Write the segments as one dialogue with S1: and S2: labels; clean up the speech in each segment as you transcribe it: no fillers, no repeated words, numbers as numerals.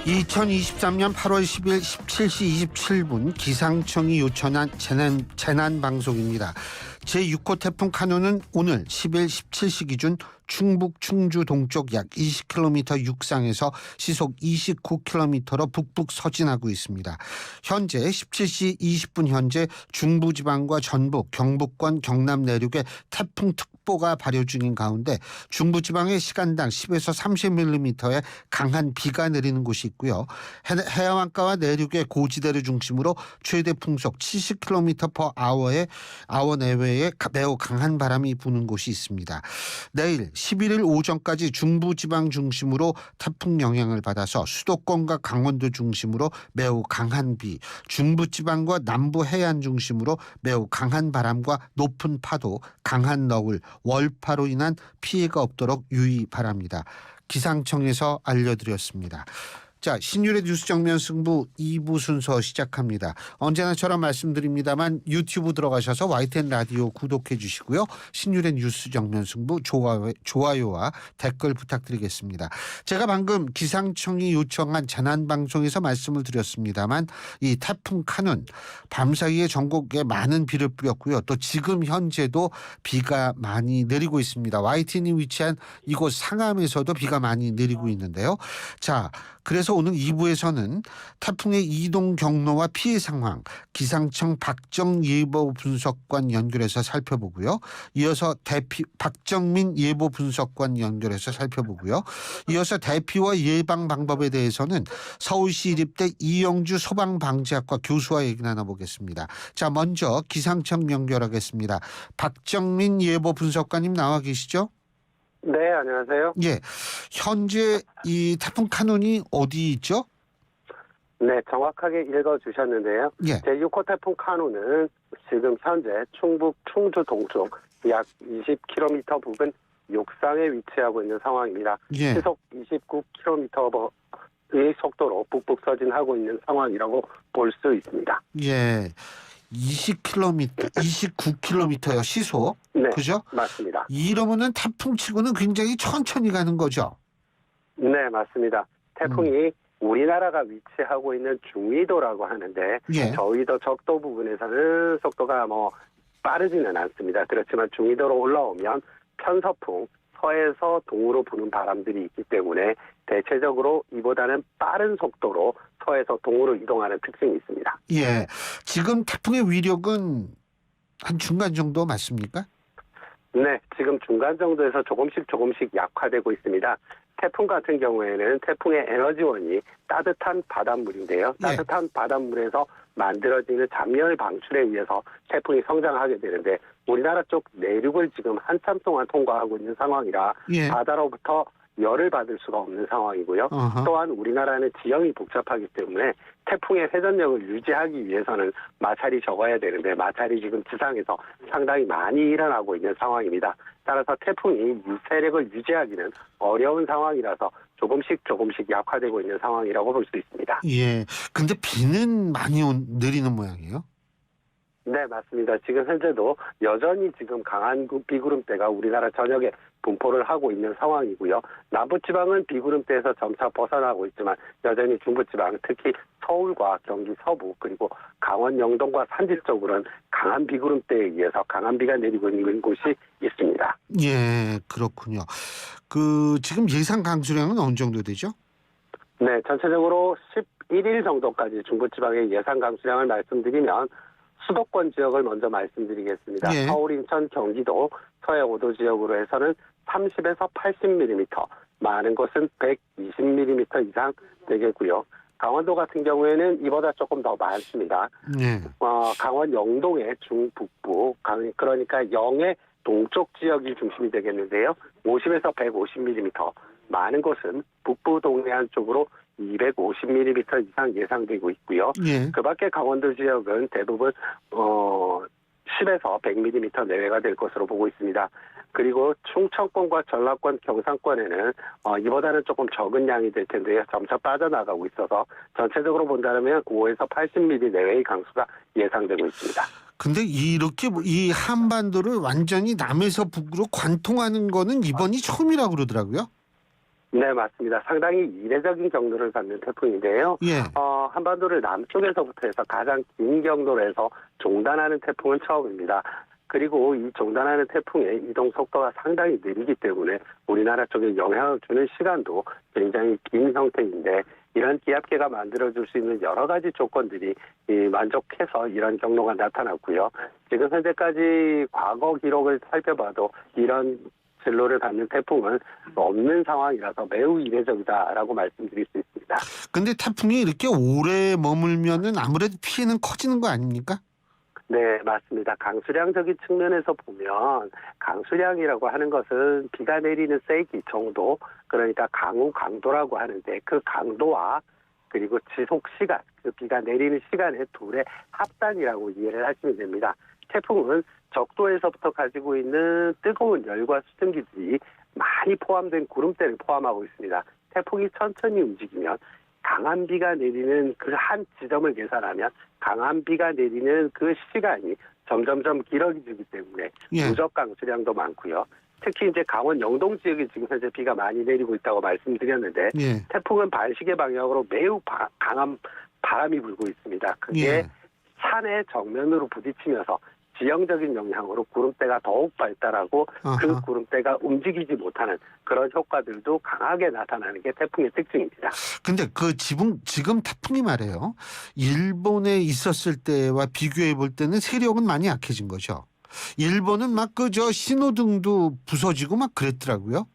S1: 2023년 8월 10일 17시 27분 기상청이 요청한 재난방송입니다. 제6호 태풍 카눈은 오늘 10일 17시 기준 충북 충주 동쪽 약 20km 육상에서 시속 29km로 북북 서진하고 있습니다. 현재 17시 20분 현재 중부지방과 전북, 경북권, 경남 내륙에 태풍특보가 발효 중인 가운데 중부지방에 시간당 10에서 30mm의 강한 비가 내리는 곳이 있고요. 해안가와 내륙의 고지대를 중심으로 최대 풍속 70km/h의 아워 내외에 매우 강한 바람이 부는 곳이 있습니다. 내일 11일 오전까지 중부지방 중심으로 태풍 영향을 받아서 수도권과 강원도 중심으로 매우 강한 비, 중부지방과 남부 해안 중심으로 매우 강한 바람과 높은 파도, 강한 너울, 월파로 인한 피해가 없도록 유의 바랍니다. 기상청에서 알려드렸습니다. 자, 신율의 뉴스 정면 승부 2부 순서 시작합니다. 언제나처럼 말씀드립니다만 유튜브 들어가셔서 YTN 라디오 구독해 주시고요. 신율의 뉴스 정면 승부 좋아요와 댓글 부탁드리겠습니다. 제가 방금 기상청이 요청한 재난방송에서 말씀을 드렸습니다만 이 태풍 카눈 밤사이에 전국에 많은 비를 뿌렸고요. 또 지금 현재도 비가 많이 내리고 있습니다. YTN이 위치한 이곳 상암에서도 비가 많이 내리고 있는데요. 자, 그래서 오늘 2부에서는 태풍의 이동 경로와 피해 상황 기상청 박정예보 분석관 연결해서 살펴보고요. 이어서 박정민 예보 분석관 연결해서 살펴보고요. 이어서 대피와 예방 방법에 대해서는 서울시립대 이영주 소방방재학과 교수와 얘기 나눠보겠습니다. 자, 먼저 기상청 연결하겠습니다. 박정민 예보 분석관님 나와 계시죠?
S2: 네, 안녕하세요.
S1: 예, 현재 이 태풍 카눈이 어디 있죠?
S2: 네, 정확하게 읽어주셨는데요.
S1: 예.
S2: 제6호 태풍 카눈은 지금 현재 충북 충주 동쪽 약 20km 부근 육상에 위치하고 있는 상황입니다.
S1: 예.
S2: 시속 29km의 속도로 북북 서진하고 있는 상황이라고 볼 수 있습니다.
S1: 예. 29km요, 시속.
S2: 네,
S1: 그죠?
S2: 맞습니다.
S1: 이러면은 태풍치고는 굉장히 천천히 가는 거죠.
S2: 네, 맞습니다. 태풍이 우리나라가 위치하고 있는 중위도라고 하는데
S1: 예.
S2: 저위도 적도 부분에서는 속도가 빠르지는 않습니다. 그렇지만 중위도로 올라오면 편서풍, 서에서 동으로 부는 바람들이 있기 때문에 대체적으로 이보다는 빠른 속도로 서에서 동으로 이동하는 특징이 있습니다.
S1: 예. 지금 태풍의 위력은 한 중간 정도 맞습니까?
S2: 네, 지금 중간 정도에서 조금씩 약화되고 있습니다. 태풍 같은 경우에는 태풍의 에너지원이 따뜻한 바닷물인데요.
S1: 네.
S2: 따뜻한 바닷물에서 만들어지는 잔열 방출에 의해서 태풍이 성장하게 되는데 우리나라 쪽 내륙을 지금 한참 동안 통과하고 있는 상황이라
S1: 예.
S2: 바다로부터 열을 받을 수가 없는 상황이고요.
S1: 어허.
S2: 또한 우리나라는 지형이 복잡하기 때문에 태풍의 회전력을 유지하기 위해서는 마찰이 적어야 되는데 마찰이 지금 지상에서 상당히 많이 일어나고 있는 상황입니다. 따라서 태풍이 세력을 유지하기는 어려운 상황이라서 조금씩 약화되고 있는 상황이라고 볼 수 있습니다.
S1: 예. 근데 비는 많이 내리는 모양이에요?
S2: 네, 맞습니다. 지금 현재도 여전히 지금 강한 비구름대가 우리나라 전역에 분포를 하고 있는 상황이고요. 남부지방은 비구름대에서 점차 벗어나고 있지만 여전히 중부지방, 특히 서울과 경기 서부 그리고 강원 영동과 산지 쪽으로는 강한 비구름대에 의해서 강한 비가 내리고 있는 곳이 있습니다.
S1: 예, 그렇군요. 지금 예상 강수량은 어느 정도 되죠?
S2: 네, 전체적으로 11일 정도까지 중부지방의 예상 강수량을 말씀드리면 수도권 지역을 먼저 말씀드리겠습니다.
S1: 예.
S2: 서울, 인천, 경기도, 서해 5도 지역으로 해서는 30에서 80mm, 많은 곳은 120mm 이상 되겠고요. 강원도 같은 경우에는 이보다 조금 더 많습니다.
S1: 네.
S2: 강원 영동의 중북부, 그러니까 영의 동쪽 지역이 중심이 되겠는데요. 50에서 150mm, 많은 곳은 북부 동해안 쪽으로 250mm 이상 예상되고 있고요.
S1: 예.
S2: 그 밖에 강원도 지역은 대부분 10에서 100mm 내외가 될 것으로 보고 있습니다. 그리고 충청권과 전라권, 경상권에는 이보다는 조금 적은 양이 될 텐데요. 점차 빠져나가고 있어서 전체적으로 본다면 5에서 80mm 내외의 강수가 예상되고 있습니다.
S1: 근데 이렇게 이 한반도를 완전히 남에서 북으로 관통하는 거는 이번이 처음이라고 그러더라고요.
S2: 네, 맞습니다. 상당히 이례적인 경로를 갖는 태풍인데요.
S1: 예.
S2: 한반도를 남쪽에서부터 해서 가장 긴 경로로 해서 종단하는 태풍은 처음입니다. 그리고 이 종단하는 태풍의 이동 속도가 상당히 느리기 때문에 우리나라 쪽에 영향을 주는 시간도 굉장히 긴 형태인데, 이런 기압계가 만들어줄 수 있는 여러 가지 조건들이 만족해서 이런 경로가 나타났고요. 지금 현재까지 과거 기록을 살펴봐도 이런 진로를 갖는 태풍은 없는 상황이라서 매우 이례적이다라고 말씀드릴 수 있습니다.
S1: 근데 태풍이 이렇게 오래 머물면은 아무래도 피해는 커지는 거 아닙니까?
S2: 네, 맞습니다. 강수량적인 측면에서 보면 강수량이라고 하는 것은 비가 내리는 세기 정도, 그러니까 강우 강도라고 하는데, 그 강도와 그리고 지속 시간, 그 비가 내리는 시간의 둘의 합산이라고 이해를 하시면 됩니다. 태풍은 적도에서부터 가지고 있는 뜨거운 열과 수증기들이 많이 포함된 구름대를 포함하고 있습니다. 태풍이 천천히 움직이면 강한 비가 내리는 그 한 지점을 계산하면 강한 비가 내리는 그 시간이 점점점 길어지기 때문에
S1: 예.
S2: 누적 강수량도 많고요. 특히 이제 강원 영동 지역에 지금 현재 비가 많이 내리고 있다고 말씀드렸는데,
S1: 예.
S2: 태풍은 반시계 방향으로 매우 강한 바람이 불고 있습니다. 그게
S1: 예.
S2: 산의 정면으로 부딪히면서 지형적인 영향으로 구름대가 더욱 발달하고 그
S1: 아하.
S2: 구름대가 움직이지 못하는 그런 효과들도 강하게 나타나는 게 태풍의 특징입니다.
S1: 근데 그 지금 태풍이 말이에요. 일본에 있었을 때와 비교해 볼 때는 세력은 많이 약해진 거죠. 일본은 막 저 신호등도 부서지고 막 그랬더라고요.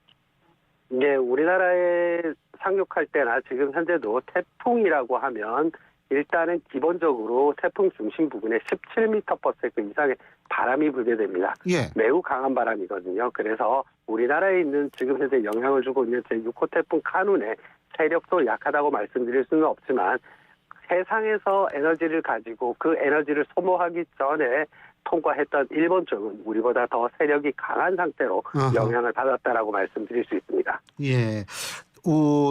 S2: 이게 우리나라에 상륙할 때나 지금 현재도 태풍이라고 하면 일단은 기본적으로 태풍 중심 부근에 17m/s 이상의 바람이 불게 됩니다.
S1: 예.
S2: 매우 강한 바람이거든요. 그래서 우리나라에 있는 지금 현재 영향을 주고 있는 제6호 태풍 카눈의 세력도 약하다고 말씀드릴 수는 없지만, 세상에서 에너지를 가지고 그 에너지를 소모하기 전에 통과했던 일본 쪽은 우리보다 더 세력이 강한 상태로
S1: 어허.
S2: 영향을 받았다라고 말씀드릴 수 있습니다.
S1: 예.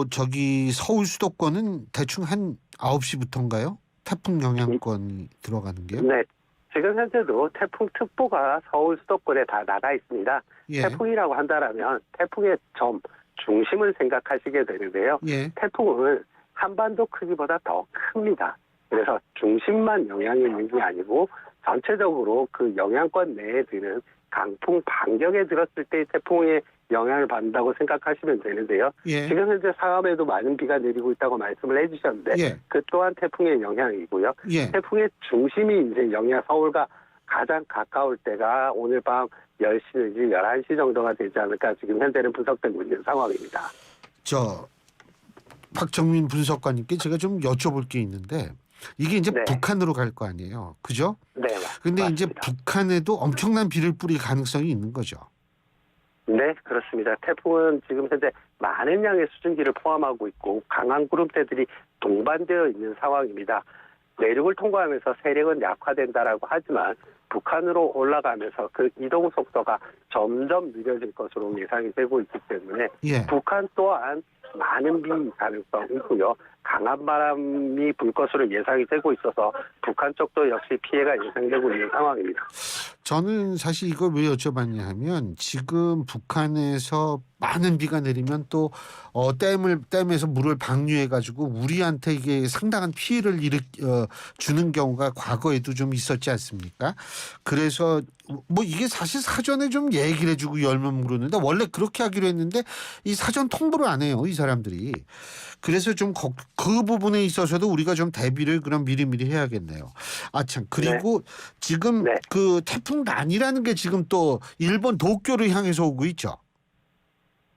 S1: 저기 서울 수도권은 대충 한 9시부터인가요? 태풍 영향권이 들어가는 게요?
S2: 네. 지금 현재도 태풍 특보가 서울 수도권에 다 나가 있습니다.
S1: 예.
S2: 태풍이라고 한다면 태풍의 중심을 생각하시게 되는데요.
S1: 예.
S2: 태풍은 한반도 크기보다 더 큽니다. 그래서 중심만 영향이 있는 게 아니고 전체적으로 그 영향권 내에 드는 강풍 반경에 들었을 때 태풍의 영향을 받는다고 생각하시면 되는데요.
S1: 예.
S2: 지금 현재 상암에도 많은 비가 내리고 있다고 말씀을 해주셨는데,
S1: 예.
S2: 그 또한 태풍의 영향이고요.
S1: 예.
S2: 태풍의 중심이 이제 서울과 가장 가까울 때가 오늘 밤 10시 내지 11시 정도가 되지 않을까 지금 현재는 분석되고 있는 상황입니다.
S1: 박정민 분석관님께 제가 좀 여쭤볼 게 있는데, 이게 이제
S2: 네.
S1: 북한으로 갈 거 아니에요. 그죠?
S2: 네,
S1: 근데 이제
S2: 맞습니다.
S1: 북한에도 엄청난 비를 뿌릴 가능성이 있는 거죠.
S2: 네, 그렇습니다. 태풍은 지금 현재 많은 양의 수증기를 포함하고 있고 강한 구름대들이 동반되어 있는 상황입니다. 내륙을 통과하면서 세력은 약화된다라고 하지만 북한으로 올라가면서 그 이동 속도가 점점 느려질 것으로 예상이 되고 있기 때문에
S1: 예.
S2: 북한 또한 많은 비 가능성이 있고요. 강한 바람이 불 것으로 예상이 되고 있어서 북한 쪽도 역시 피해가 예상되고 있는 상황입니다.
S1: 저는 사실 이걸 왜 여쭤봤냐 하면, 지금 북한에서 많은 비가 내리면 또 댐에서 물을 방류해 가지고 우리한테 이게 상당한 피해를 주는 경우가 과거에도 좀 있었지 않습니까? 그래서 뭐 이게 사실 사전에 좀 얘기를 해주고 열면 모르는데, 원래 그렇게 하기로 했는데 이 사전 통보를 안 해요, 이 사람들이. 그래서 좀 그 부분에 있어서도 우리가 좀 대비를 그럼 미리미리 해야겠네요. 참, 그리고 지금
S2: 네.
S1: 그 태풍 난이라는 게 지금 또 일본 도쿄를 향해서 오고 있죠.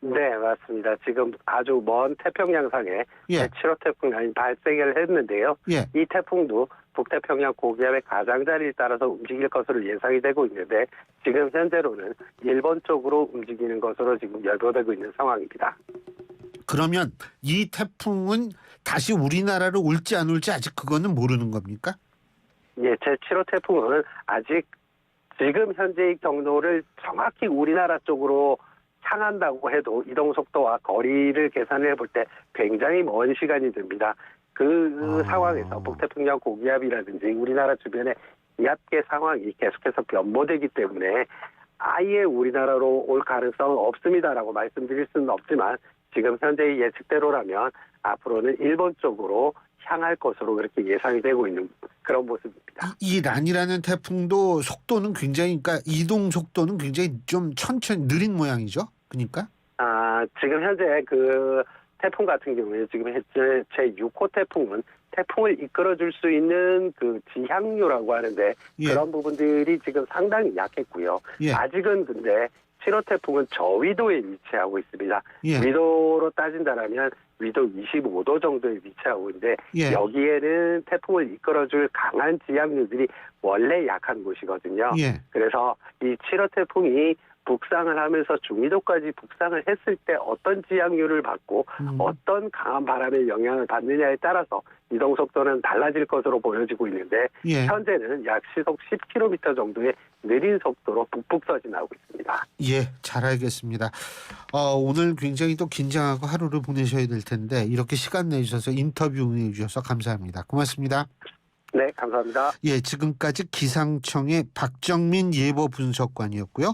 S2: 네, 맞습니다. 지금 아주 먼 태평양상에
S1: 예.
S2: 제7호 태풍이 발생을 했는데요.
S1: 예.
S2: 이 태풍도 북태평양 고기압의 가장자리에 따라서 움직일 것으로 예상이 되고 있는데, 지금 현재로는 일본 쪽으로 움직이는 것으로 지금 예보되고 있는 상황입니다.
S1: 그러면 이 태풍은 다시 우리나라로 올지 안 올지 아직 그거는 모르는 겁니까?
S2: 예, 제7호 태풍은 아직 지금 현재의 경로를 정확히 우리나라 쪽으로 향한다고 해도 이동 속도와 거리를 계산해 볼 때 굉장히 먼 시간이 듭니다. 그 상황에서 북태평양 고기압이라든지 우리나라 주변의 기압계 상황이 계속해서 변모되기 때문에 아예 우리나라로 올 가능성은 없습니다라고 말씀드릴 수는 없지만, 지금 현재의 예측대로라면 앞으로는 일본 쪽으로 향할 것으로 그렇게 예상이 되고 있는 그런 모습입니다.
S1: 이 란이라는 태풍도 속도는 굉장히, 그러니까 이동 속도는 굉장히 좀 천천히 느린 모양이죠. 그러니까.
S2: 지금 현재 그 태풍 같은 경우에 지금 현재 제6호 태풍은 태풍을 이끌어줄 수 있는 그 지향류라고 하는데
S1: 예.
S2: 그런 부분들이 지금 상당히 약했고요.
S1: 예.
S2: 아직은 근데 7호 태풍은 저위도에 위치하고 있습니다.
S1: 예.
S2: 위도로 따진다라면 위도 25도 정도에 위치하고 있는데
S1: 예.
S2: 여기에는 태풍을 이끌어줄 강한 지향류들이 원래 약한 곳이거든요.
S1: 예.
S2: 그래서 이 7호 태풍이 북상을 하면서 중위도까지 북상을 했을 때 어떤 지향류를 받고 어떤 강한 바람의 영향을 받느냐에 따라서 이동 속도는 달라질 것으로 보여지고 있는데
S1: 예.
S2: 현재는 약 시속 10km 정도의 느린 속도로 북북 서진하고 있습니다.
S1: 예, 잘 알겠습니다. 오늘 굉장히 또 긴장하고 하루를 보내셔야 될 텐데 이렇게 시간 내주셔서 인터뷰 응해 주셔서 감사합니다. 고맙습니다.
S2: 네, 감사합니다.
S1: 예, 지금까지 기상청의 박정민 예보 분석관이었고요.